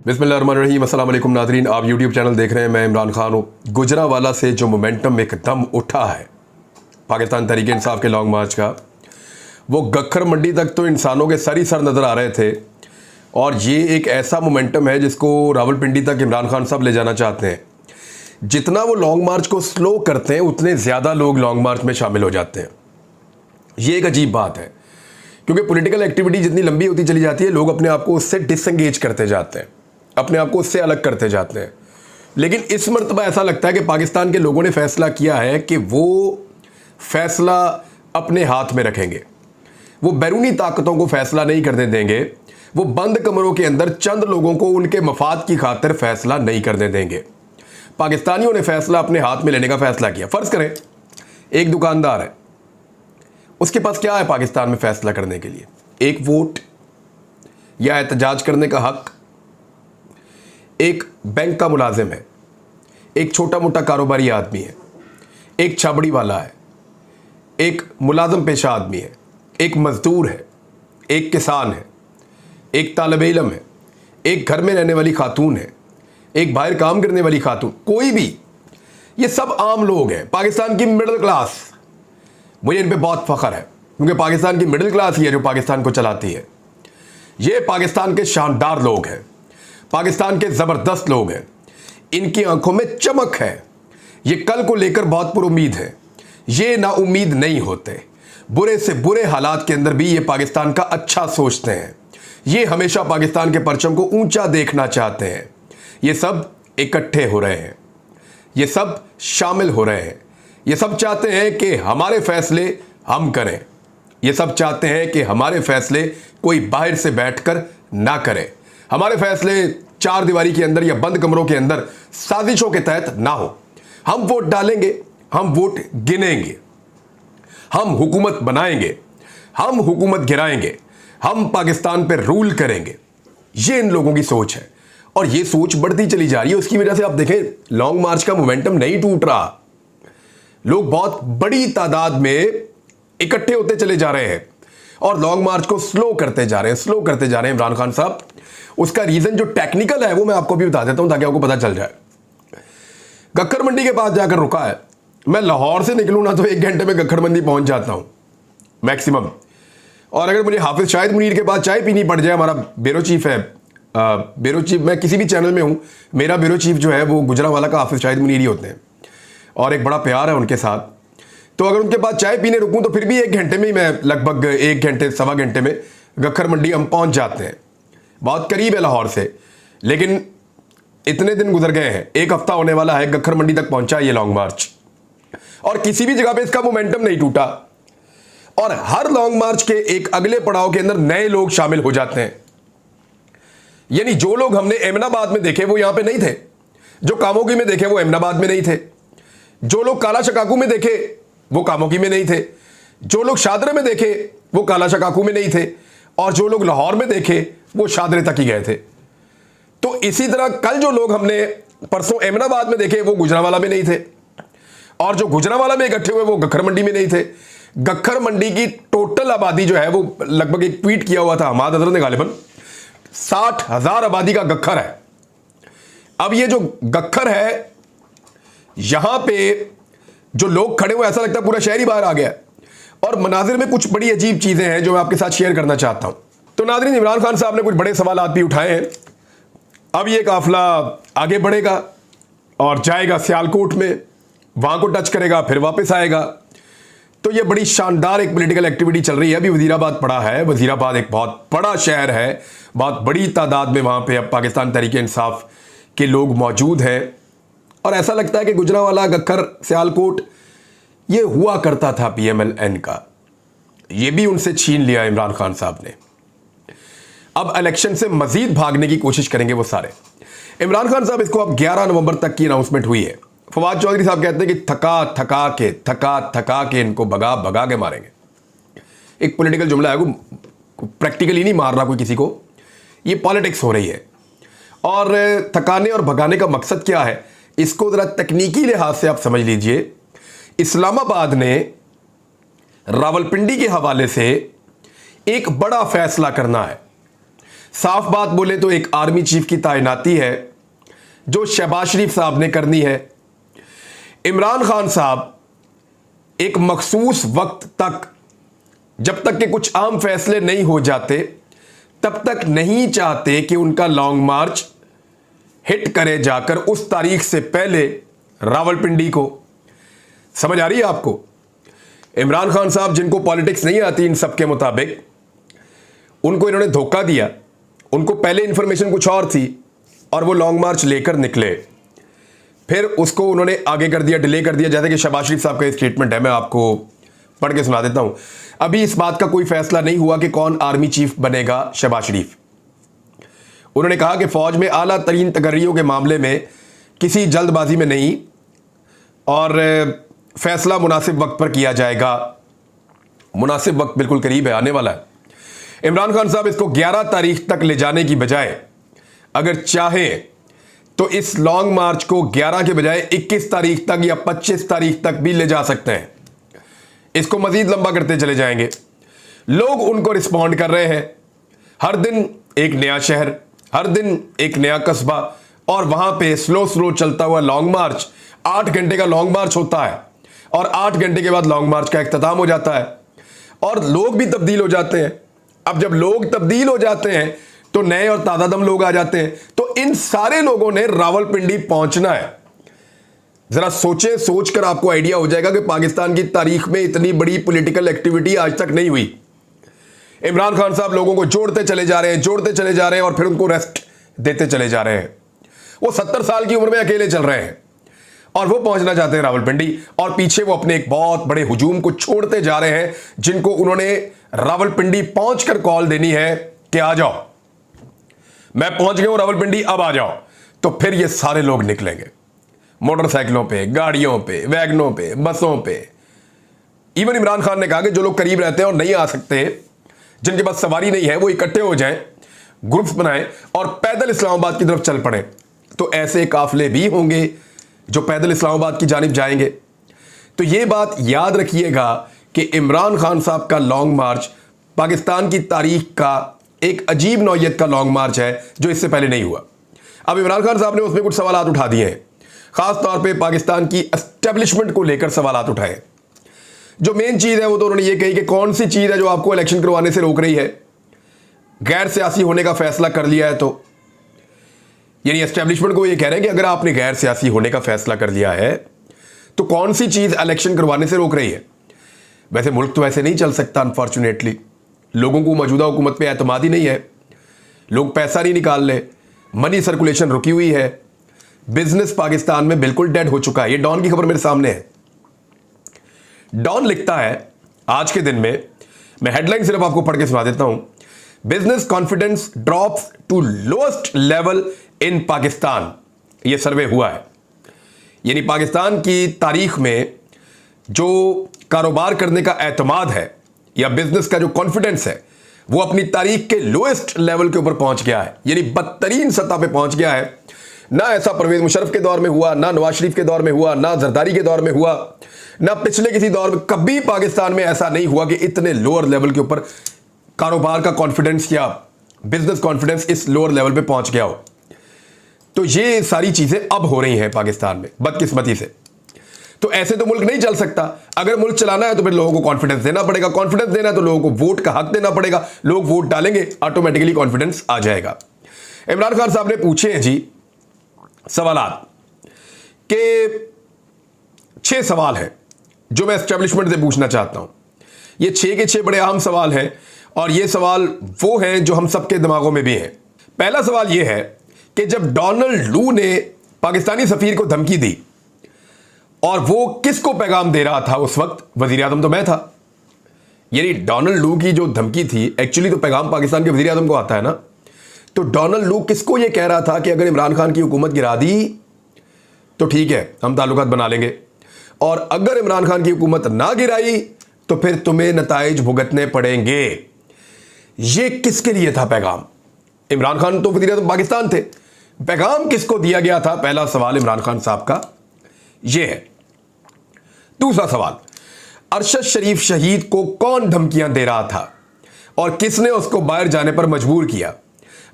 बिस्मिल्लाहिर्रहमानिर्रहीम, अस्सलाम वालेकुम नाज़रीन। आप यूट्यूब चैनल देख रहे हैं, मैं इमरान खान हूँ। गुजरांवाला से जो मोमेंटम एकदम उठा है पाकिस्तान तहरीक इंसाफ के लॉन्ग मार्च का, वो गक्खर मंडी तक तो इंसानों के सर ही सर नज़र आ रहे थे। और ये एक ऐसा मोमेंटम है जिसको रावलपिंडी तक इमरान खान साहब ले जाना चाहते हैं। जितना वो लॉन्ग मार्च को स्लो करते हैं उतने ज़्यादा लोग लॉन्ग मार्च में शामिल हो जाते हैं। ये एक अजीब बात है, क्योंकि पॉलिटिकल एक्टिविटी जितनी लंबी होती चली जाती है, लोग अपने आप को उससे डिसएंगेज करते जाते हैं, अपने आप को उससे अलग करते जाते हैं। लेकिन इस मर्तबा ऐसा लगता है कि पाकिस्तान के लोगों ने फैसला किया है कि वो फैसला अपने हाथ में रखेंगे। वो बैरूनी ताकतों को फैसला नहीं करने देंगे। वो बंद कमरों के अंदर चंद लोगों को उनके मफाद की खातिर फैसला नहीं करने देंगे। पाकिस्तानियों ने फैसला अपने हाथ में लेने का फैसला किया। फ़र्ज़ करें एक दुकानदार है, उसके पास क्या है पाकिस्तान में फैसला करने के लिए? एक वोट या एहतजाज करने का हक। एक बैंक का मुलाजिम है, एक छोटा मोटा कारोबारी आदमी है, एक छाबड़ी वाला है, एक मुलाजिम पेशा आदमी है, एक मजदूर है, एक किसान है, एक तालिब इल्म है, एक घर में रहने वाली खातून है, एक बाहर काम करने वाली खातून, कोई भी। ये सब आम लोग हैं, पाकिस्तान की मिडिल क्लास। मुझे इन पे बहुत फ़ख्र है, क्योंकि पाकिस्तान की मिडिल क्लास ही है जो पाकिस्तान को चलाती है। ये पाकिस्तान के शानदार लोग हैं, पाकिस्तान के ज़बरदस्त लोग हैं। इनकी आंखों में चमक है। ये कल को लेकर बहुत पुरुमीद है। ये नाउमीद नहीं होते। बुरे से बुरे हालात के अंदर भी ये पाकिस्तान का अच्छा सोचते हैं। ये हमेशा पाकिस्तान के परचम को ऊंचा देखना चाहते हैं। ये सब इकट्ठे हो रहे हैं, ये सब शामिल हो रहे हैं। ये सब चाहते हैं कि हमारे फैसले हम करें। ये सब चाहते हैं कि हमारे फैसले कोई बाहर से बैठकर ना करे। हमारे फैसले चार दीवारी के अंदर या बंद कमरों के अंदर साजिशों के तहत ना हो। हम वोट डालेंगे, हम वोट गिनेंगे, हम हुकूमत बनाएंगे, हम हुकूमत गिराएंगे, हम पाकिस्तान पर रूल करेंगे। ये इन लोगों की सोच है, और ये सोच बढ़ती चली जा रही है। उसकी वजह से आप देखें लॉन्ग मार्च का मोमेंटम नहीं टूट रहा। लोग बहुत बड़ी तादाद में इकट्ठे होते चले जा रहे हैं और लॉन्ग मार्च को स्लो करते जा रहे हैं, स्लो करते जा रहे हैं इमरान खान साहब। उसका रीज़न जो टेक्निकल है वो मैं आपको भी बता देता हूं ताकि आपको पता चल जाए। गक्खर मंडी के पास जाकर रुका है। मैं लाहौर से निकलूँ ना तो 1 घंटे में गक्खर मंडी पहुंच जाता हूं मैक्सिमम। और अगर मुझे हाफिज शाहिद मुनीर के पास चाय पीनी पड़ जाए, हमारा ब्यूरो चीफ है, ब्यूरो चीफ, मैं किसी भी चैनल में हूं, मेरा ब्यूरो चीफ जो है वो गुजरांवाला का हाफिज शाहिद मुनीर ही होते हैं और एक बड़ा प्यार है उनके साथ। तो अगर उनके पास चाय पीने रुकूं तो फिर भी 1 घंटे में ही, मैं लगभग 1 घंटे सवा घंटे में गक्खर मंडी हम पहुंच जाते हैं। बहुत करीब है लाहौर से। लेकिन इतने दिन गुजर गए हैं, 1 हफ्ता होने वाला है गक्खर मंडी तक पहुंचा ये लॉन्ग मार्च, और किसी भी जगह पे इसका मोमेंटम नहीं टूटा। और हर लॉन्ग मार्च के एक अगले पड़ाव के अंदर नए लोग शामिल हो जाते हैं। यानी जो लोग हमने एमनाबाद में देखे वो यहां पे नहीं थे, जो कामोगी में देखे वो एमनाबाद में नहीं थे, जो लोग काला शकाकू में देखे वो कामोगी में नहीं थे, जो लोग शादरे में देखे वो काला शकाकू में नहीं थे, और जो लोग लाहौर में देखे वो शादरे तक ही गए थे। तो इसी तरह कल जो लोग हमने परसों एमनाबाद में देखे वो गुजरांवाला में नहीं थे, और जो गुजरांवाला में इकट्ठे हुए वो गक्खर मंडी में नहीं थे। गक्खर मंडी की टोटल आबादी जो है वो लगभग, एक ट्वीट किया हुआ था हमाद हजरत ने गालिबन, 60,000 आबादी का गक्खर है। अब ये जो गक्खर है, यहां पे जो लोग खड़े हुए, ऐसा लगता है पूरा शहर ही बाहर आ गया। और मनाजिर में कुछ बड़ी अजीब चीजें हैं जो मैं आपके साथ शेयर करना चाहता हूं। तो नाज़रीन, इमरान खान साहब ने कुछ बड़े सवालात भी उठाए हैं। अब ये काफिला आगे बढ़ेगा और जाएगा सियालकोट में, वहां को टच करेगा, फिर वापस आएगा। तो ये बड़ी शानदार एक पॉलिटिकल एक्टिविटी चल रही है। अभी वजीराबाद पड़ा है। वजीराबाद एक बहुत बड़ा शहर है, बहुत बड़ी तादाद में वहां पे अब पाकिस्तान तहरीक इंसाफ के लोग मौजूद हैं। और ऐसा लगता है कि गुजरांवाला, गक्खर, सियालकोट ये हुआ करता था PMLN का, ये भी उनसे छीन लिया इमरान खान साहब ने। अब इलेक्शन से मजीद भागने की कोशिश करेंगे वो सारे। इमरान खान साहब, इसको अब 11 नवंबर तक की अनाउंसमेंट हुई है। फवाद चौधरी साहब कहते हैं कि थका थका के इनको भगा भगा के मारेंगे। एक पॉलिटिकल जुमला है, वो प्रैक्टिकली नहीं मार रहा कोई किसी को, ये पॉलिटिक्स हो रही है। और थकाने और भगाने का मकसद क्या है, इसको जरा तकनीकी लिहाज से आप समझ लीजिए। इस्लामाबाद ने रावलपिंडी के हवाले से एक बड़ा फैसला करना है। साफ बात बोले तो एक आर्मी चीफ की तैनाती है जो शहबाज शरीफ साहब ने करनी है। इमरान खान साहब एक मखसूस वक्त तक, जब तक के कुछ आम फैसले नहीं हो जाते, तब तक नहीं चाहते कि उनका लॉन्ग मार्च हिट करे जाकर उस तारीख से पहले रावलपिंडी को। समझ आ रही है आपको? इमरान खान साहब जिनको पॉलिटिक्स नहीं आती, इन सब के मुताबिक उनको इन्होंने धोखा दिया। उनको पहले इंफॉर्मेशन कुछ और थी और वो लॉन्ग मार्च लेकर निकले, फिर उसको उन्होंने आगे कर दिया, डिले कर दिया। जैसे कि शहबाज शरीफ साहब का स्टेटमेंट है, मैं आपको पढ़ के सुना देता हूं। अभी इस बात का कोई फैसला नहीं हुआ कि कौन आर्मी चीफ बनेगा शहबाज शरीफ। उन्होंने कहा कि फौज में आला तरीन तकर्रियों के मामले में किसी जल्दबाजी में नहीं और फैसला मुनासिब वक्त पर किया जाएगा। मुनासिब वक्त बिल्कुल करीब है, आने वाला है। इमरान खान साहब इसको 11 तारीख तक ले जाने की बजाय अगर चाहे तो इस लॉन्ग मार्च को 11 के बजाय 21 तारीख तक या 25 तारीख तक भी ले जा सकते हैं। इसको मजीद लंबा करते चले जाएंगे। लोग उनको रिस्पॉन्ड कर रहे हैं। हर दिन एक नया शहर, हर दिन एक नया कस्बा, और वहां पे स्लो स्लो चलता हुआ लॉन्ग मार्च, 8 घंटे का लॉन्ग मार्च होता है और 8 घंटे के बाद लॉन्ग मार्च का इख्तिताम हो जाता है और लोग भी तब्दील हो जाते हैं। अब जब लोग तब्दील हो जाते हैं तो नए और ताजा दम लोग आ जाते हैं। तो इन सारे लोगों ने रावलपिंडी पहुंचना है। जरा सोचे, सोचकर आपको आइडिया हो जाएगा कि पाकिस्तान की तारीख में इतनी बड़ी पॉलिटिकल एक्टिविटी आज तक नहीं हुई। इमरान खान साहब लोगों को जोड़ते चले जा रहे हैं, जोड़ते चले जा रहे हैं और फिर उनको रेस्ट देते चले जा रहे हैं। वो 70 साल की उम्र में अकेले चल रहे हैं और वो पहुंचना चाहते हैं रावलपिंडी, और पीछे वो अपने एक बहुत बड़े हुजूम को छोड़ते जा रहे हैं जिनको उन्होंने रावलपिंडी पहुंचकर कॉल देनी है कि आ जाओ, मैं पहुंच गया हूं रावलपिंडी, अब आ जाओ। तो फिर ये सारे लोग निकलेंगे मोटरसाइकिलों पे, गाड़ियों पे, वैगनों पे, बसों पे। इवन इमरान खान ने कहा कि जो लोग करीब रहते हैं और नहीं आ सकते, जिनके पास सवारी नहीं है, वो इकट्ठे हो जाएं, ग्रुप्स बनाएं और पैदल इस्लामाबाद की तरफ चल पड़े। तो ऐसे काफिले भी होंगे जो पैदल इस्लामाबाद की जानिब जाएंगे। तो ये बात याद रखिएगा कि इमरान खान साहब का लॉन्ग मार्च पाकिस्तान की तारीख का एक अजीब नौयत का लॉन्ग मार्च है जो इससे पहले नहीं हुआ। अब इमरान खान साहब ने उसमें कुछ सवाल उठा दिए हैं, खास तौर पे पाकिस्तान की एस्टेब्लिशमेंट को लेकर सवाल उठाए। जो मेन चीज है वो तो उन्होंने ये कही कि कौन सी चीज है जो आपको इलेक्शन करवाने से रोक रही है। गैर सियासी होने का फैसला कर लिया है, तो यानी एस्टेब्लिशमेंट को ये कह रहे हैं कि अगर आपने गैर सियासी होने का फैसला कर लिया है तो कौन सी चीज इलेक्शन करवाने से रोक रही है। वैसे मुल्क तो ऐसे नहीं चल सकता, अनफॉर्चुनेटली। लोगों को मौजूदा हुकूमत पे एतमाद ही नहीं है, लोग पैसा नहीं निकाल ले, मनी सर्कुलेशन रुकी हुई है, बिजनेस पाकिस्तान में बिल्कुल डेड हो चुका है। ये डॉन की खबर मेरे सामने है। डॉन लिखता है आज के दिन में, मैं हेडलाइन सिर्फ आपको पढ़ के सुना देता हूं, business confidence drops to lowest level in Pakistan. यह सर्वे हुआ है, यानी पाकिस्तान की तारीख में जो कारोबार करने का एतमाद है या बिजनेस का जो कॉन्फिडेंस है वो अपनी तारीख के लोएस्ट लेवल के ऊपर पहुंच गया है, यानी बदतरीन सतह पे पहुंच गया है। ना ऐसा परवेज मुशर्रफ के दौर में हुआ, ना नवाज शरीफ के दौर में हुआ, ना जरदारी के दौर में हुआ, ना पिछले किसी दौर में। कभी पाकिस्तान में ऐसा नहीं हुआ कि इतने लोअर लेवल के ऊपर कारोबार का कॉन्फिडेंस या बिजनेस कॉन्फिडेंस इस लोअर लेवल पे पहुंच गया हो। तो ये सारी चीजें अब हो रही हैं पाकिस्तान में, बदकिस्मती से। तो ऐसे तो मुल्क नहीं चल सकता। अगर मुल्क चलाना है तो फिर लोगों को कॉन्फिडेंस देना पड़ेगा, कॉन्फिडेंस देना है तो लोगों को वोट का हक देना पड़ेगा, लोग वोट डालेंगे, ऑटोमेटिकली कॉन्फिडेंस आ जाएगा। इमरान खान साहब ने पूछे हैं जी सवालात के 6 सवाल हैं जो मैं एस्टेब्लिशमेंट से पूछना चाहता हूं। ये 6 के 6 बड़े अहम सवाल हैं और ये सवाल वो हैं जो हम सबके दिमागों में भी हैं। पहला सवाल ये है कि जब डोनाल्ड लू ने पाकिस्तानी सफीर को धमकी दी और वो किसको पैगाम दे रहा था उस वक्त, वजीर आजम तो मैं था। यानी डोनाल्ड लू की जो धमकी थी, एक्चुअली तो पैगाम पाकिस्तान के वजीर आजम को आता है ना। तो डोनाल्ड लू किसको ये कह रहा था कि अगर इमरान खान की हुकूमत गिरा दी तो ठीक है, हम ताल्लुकात बना लेंगे, और अगर इमरान खान की हुकूमत ना गिराई तो फिर तुम्हें नताइज भुगतने पड़ेंगे। ये किसके लिए था पैगाम? इमरान खान तो वजीर आजम पाकिस्तान थे, पैगाम किसको दिया गया था? पहला सवाल इमरान खान साहब का यह है। दूसरा सवाल, अरशद शरीफ शहीद को कौन धमकियां दे रहा था और किसने उसको बाहर जाने पर मजबूर किया?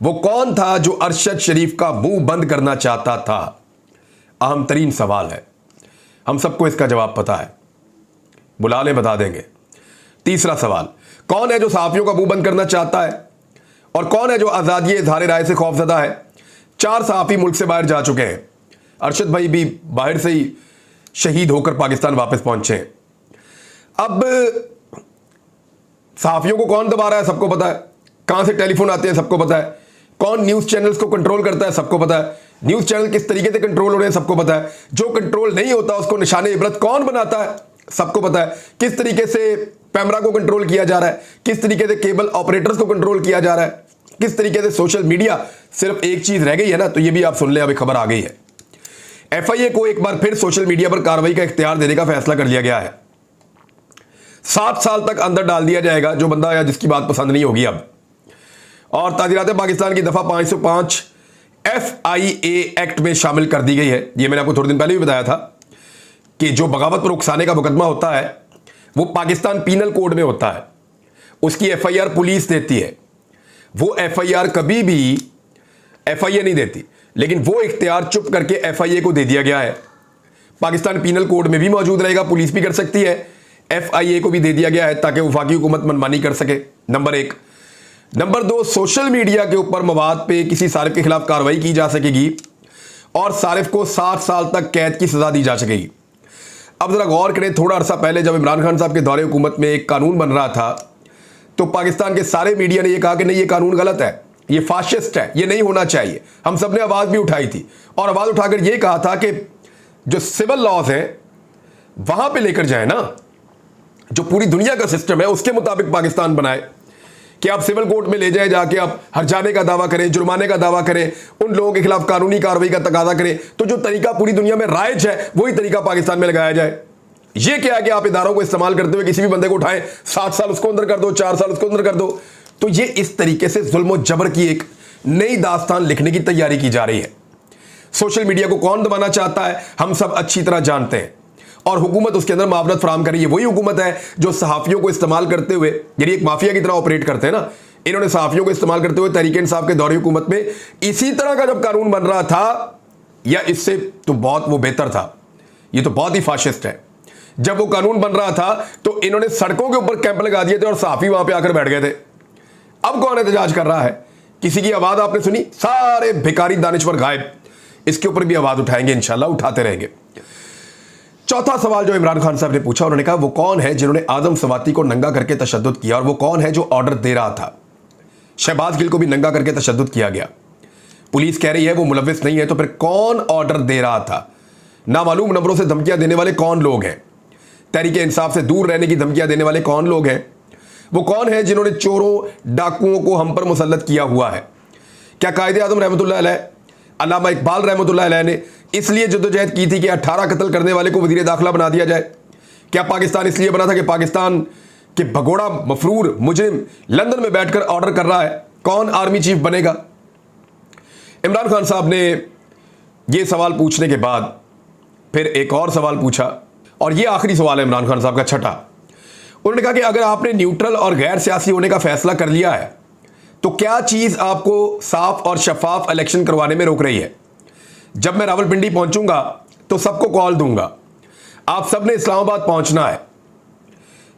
वो कौन था जो अरशद शरीफ का मुंह बंद करना चाहता था? अहम तरीन सवाल है, हम सबको इसका जवाब पता है, बुला लें बता देंगे। तीसरा सवाल, कौन है जो सहाफियों का मुंह बंद करना चाहता है और कौन है जो आजादी इज़हार राय से खौफजदा है? 4 सहाफी मुल्क से बाहर जा चुके हैं। अरशद भाई भी बाहर से ही शहीद होकर पाकिस्तान वापस पहुंचे हैं। अब सहाफियों को कौन दबा रहा है सबको पता है, कहां से टेलीफोन आते हैं सबको पता है, कौन न्यूज चैनल्स को कंट्रोल करता है सबको पता है, न्यूज चैनल किस तरीके से कंट्रोल हो रहे हैं सबको पता है, जो कंट्रोल नहीं होता उसको निशाने इबरत कौन बनाता है सबको पता है, किस तरीके से पैमरा को कंट्रोल किया जा रहा है, किस तरीके से केबल ऑपरेटर्स को कंट्रोल किया जा रहा है, किस तरीके से सोशल मीडिया। सिर्फ एक चीज रह गई है ना, तो ये भी आप सुन लें, अभी खबर आ गई है, FIA को एक बार फिर सोशल मीडिया पर कार्रवाई का इख्तियार देने का फैसला कर लिया गया है। 7 साल तक अंदर डाल दिया जाएगा जो बंदा या जिसकी बात पसंद नहीं होगी अब। और ताज़ीरात पाकिस्तान की दफा 505 FIA एक्ट में शामिल कर दी गई है। ये मैंने आपको थोड़े दिन पहले भी बताया था कि जो बगावत पर उकसाने का मुकदमा होता है वो पाकिस्तान पीनल कोड में होता है, उसकी FIR पुलिस देती है। वो FIR कभी भी FIA नहीं देती, लेकिन वो इख्तियार चुप करके FIA को दे दिया गया है। पाकिस्तान पीनल कोड में भी मौजूद रहेगा, पुलिस भी कर सकती है, FIA को भी दे दिया गया है ताकि वफाकी हुकूमत मनमानी कर सके। नंबर 1। नंबर 2, सोशल मीडिया के ऊपर मवाद पे किसी सारिफ के खिलाफ कार्रवाई की जा सकेगी और सारिफ को 7 साल तक कैद की सजा दी जा सकेगी। अब जरा गौर करें, थोड़ा अरसा पहले जब इमरान खान साहब के दौरे हुकूमत में एक कानून बन रहा था तो पाकिस्तान के सारे मीडिया ने यह कहा कि नहीं, ये कानून गलत है, ये फाशिस्ट है, ये नहीं होना चाहिए। हम सब ने आवाज भी उठाई थी और आवाज उठाकर यह कहा था कि जो सिविल लॉज हैं वहां पे लेकर जाए ना, जो पूरी दुनिया का सिस्टम है उसके मुताबिक पाकिस्तान बनाए, कि आप सिविल कोर्ट में ले जाए, जाके आप हर्जाने का दावा करें, जुर्माने का दावा करें, उन लोगों के खिलाफ कानूनी कार्रवाई का तकाजा करें। तो जो तरीका पूरी दुनिया में राइज है वही तरीका पाकिस्तान में लगाया जाए। ये क्या है कि आप इदारों को इस्तेमाल करते हुए किसी भी बंदे को उठाएं, 7 साल उसको अंदर कर दो, 4 साल उसको अंदर कर दो। तो ये इस तरीके से जुल्म और जबर की एक नई दास्तान लिखने की तैयारी की जा रही है। सोशल मीडिया को कौन दबाना चाहता है हम सब अच्छी तरह जानते हैं, और हुकूमत उसके अंदर मावनत फराम कर रही है। वही हुकूमत है जो सहाफियों को इस्तेमाल करते हुए, यानी एक माफिया की तरह ऑपरेट करते हैं ना, इन्होंने सहाफियों को इस्तेमाल करते हुए तहरीक इंसाफ के दौरे हुकूमत में इसी तरह का जब कानून बन रहा था, या इससे तो बहुत वो बेहतर था, ये तो बहुत ही फाशिस्ट है। जब वो कानून बन रहा था तो इन्होंने सड़कों के ऊपर कैंप लगा दिए थे और सहाफी वहां पे आकर बैठ गए थे। अब कौन एहतजाज कर रहा है? किसी की आवाज आपने सुनी? सारे भिखारी दानिश्वर गायब। इसके ऊपर भी आवाज उठाएंगे, इंशाल्लाह उठाते रहेंगे। चौथा सवाल जो इमरान खान साहब ने पूछा, उन्होंने कहा वो कौन है जिन्होंने आदम सवाती को नंगा करके तशद्दुद किया, और वो कौन है जो ऑर्डर दे रहा था? शहबाज गिल को भी नंगा करके तशद्दुद किया गया। पुलिस कह रही है वो मुलविस नहीं है, तो फिर कौन ऑर्डर दे रहा था? नामालूम नंबरों से धमकियां देने वाले कौन लोग हैं? तहरीक इंसाफ से दूर रहने की धमकियां देने वाले कौन लोग हैं? वो कौन है जिन्होंने चोरों डाकुओं को हम पर मुसल्लत किया हुआ है? क्या कायदे आज़म रहमतुल्लाह अलैह, अल्लामा इकबाल रहमतुल्लाह अलैह ने इसलिए जद्दोजहद की थी कि 18 कत्ल करने वाले को वज़ीर दाखिला बना दिया जाए? क्या पाकिस्तान इसलिए बना था कि पाकिस्तान के भगोड़ा मफरूर मुजरिम लंदन में बैठकर ऑर्डर कर रहा है? कौन आर्मी चीफ बनेगा? इमरान खान साहब ने यह सवाल पूछने के बाद फिर एक और सवाल पूछा, और यह आखिरी सवाल है इमरान खान साहब का, छठा। उन्होंने कहा कि अगर आपने न्यूट्रल और गैर सियासी होने का फैसला कर लिया है तो क्या चीज आपको साफ और शफाफ इलेक्शन करवाने में रोक रही है? जब मैं रावलपिंडी पहुंचूंगा तो सबको कॉल दूंगा, आप सबने इस्लामाबाद पहुंचना है,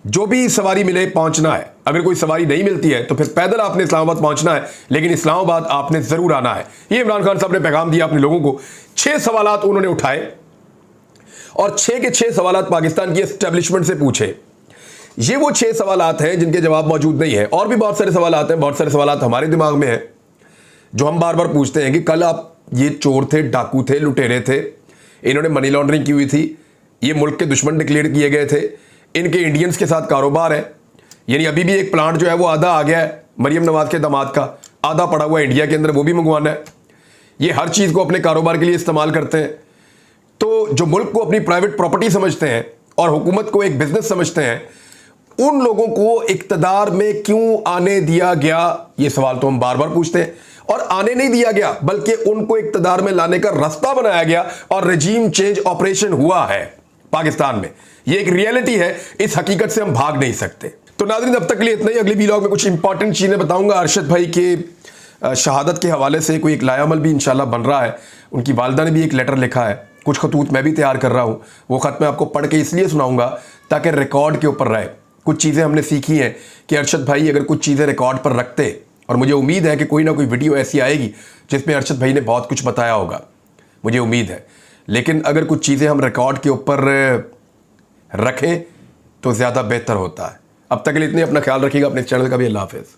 जो भी सवारी मिले पहुंचना है। अगर कोई सवारी नहीं मिलती है तो फिर पैदल आपने इस्लामाबाद पहुंचना है, लेकिन इस्लामाबाद आपने जरूर आना है। ये इमरान खान साहब ने पैगाम दिया अपने लोगों को। 6 सवालात उन्होंने उठाए और 6 के 6 सवालात पाकिस्तान की एस्टेब्लिशमेंट से पूछे। ये वो 6 सवालात हैं जिनके जवाब मौजूद नहीं है। और भी बहुत सारे सवालात हैं, बहुत सारे सवालात हमारे दिमाग में हैं जो हम बार बार पूछते हैं कि कल आप ये चोर थे, डाकू थे, लुटेरे थे, इन्होंने मनी लॉन्ड्रिंग की हुई थी, ये मुल्क के दुश्मन डिक्लेयर किए गए थे, इनके इंडियंस के साथ कारोबार है। यानी अभी भी एक प्लांट जो है वो आधा आ गया है मरियम नवाज के दामाद का, आधा पड़ा हुआ है इंडिया के अंदर, वो भी मंगवाना है। ये हर चीज़ को अपने कारोबार के लिए इस्तेमाल करते हैं। तो जो मुल्क को अपनी प्राइवेट प्रॉपर्टी समझते हैं और हुकूमत को एक बिजनेस समझते हैं, उन लोगों को इक्तदार में क्यों आने दिया गया? ये सवाल तो हम बार बार पूछते हैं। और आने नहीं दिया गया, बल्कि उनको इक्तदार में लाने का रास्ता बनाया गया और रजीम चेंज ऑपरेशन हुआ है पाकिस्तान में। ये एक रियलिटी है, इस हकीकत से हम भाग नहीं सकते। तो नाज़रीन, अब तक के लिए इतना ही। अगली वीलॉग में कुछ इंपॉर्टेंट चीजें बताऊंगा। अरशद भाई के शहादत के हवाले से कोई एक लायामल भी इंशाल्लाह बन रहा है। उनकी वालदा ने भी एक लेटर लिखा है, कुछ खतूत मैं भी तैयार कर रहा हूँ। वो ख़त मैं आपको पढ़ के इसलिए सुनाऊंगा ताकि रिकॉर्ड के ऊपर रहे। कुछ चीज़ें हमने सीखी हैं कि अरशद भाई अगर कुछ चीज़ें रिकॉर्ड पर रखते, और मुझे उम्मीद है कि कोई ना कोई वीडियो ऐसी आएगी जिसमें अरशद भाई ने बहुत कुछ बताया होगा, मुझे उम्मीद है। लेकिन अगर कुछ चीज़ें हम रिकॉर्ड के ऊपर रखें तो ज़्यादा बेहतर होता है। अब तक के लिए इतने, अपना ख्याल रखिएगा, अपने चैनल का भी। अल्लाह हाफ़िज़।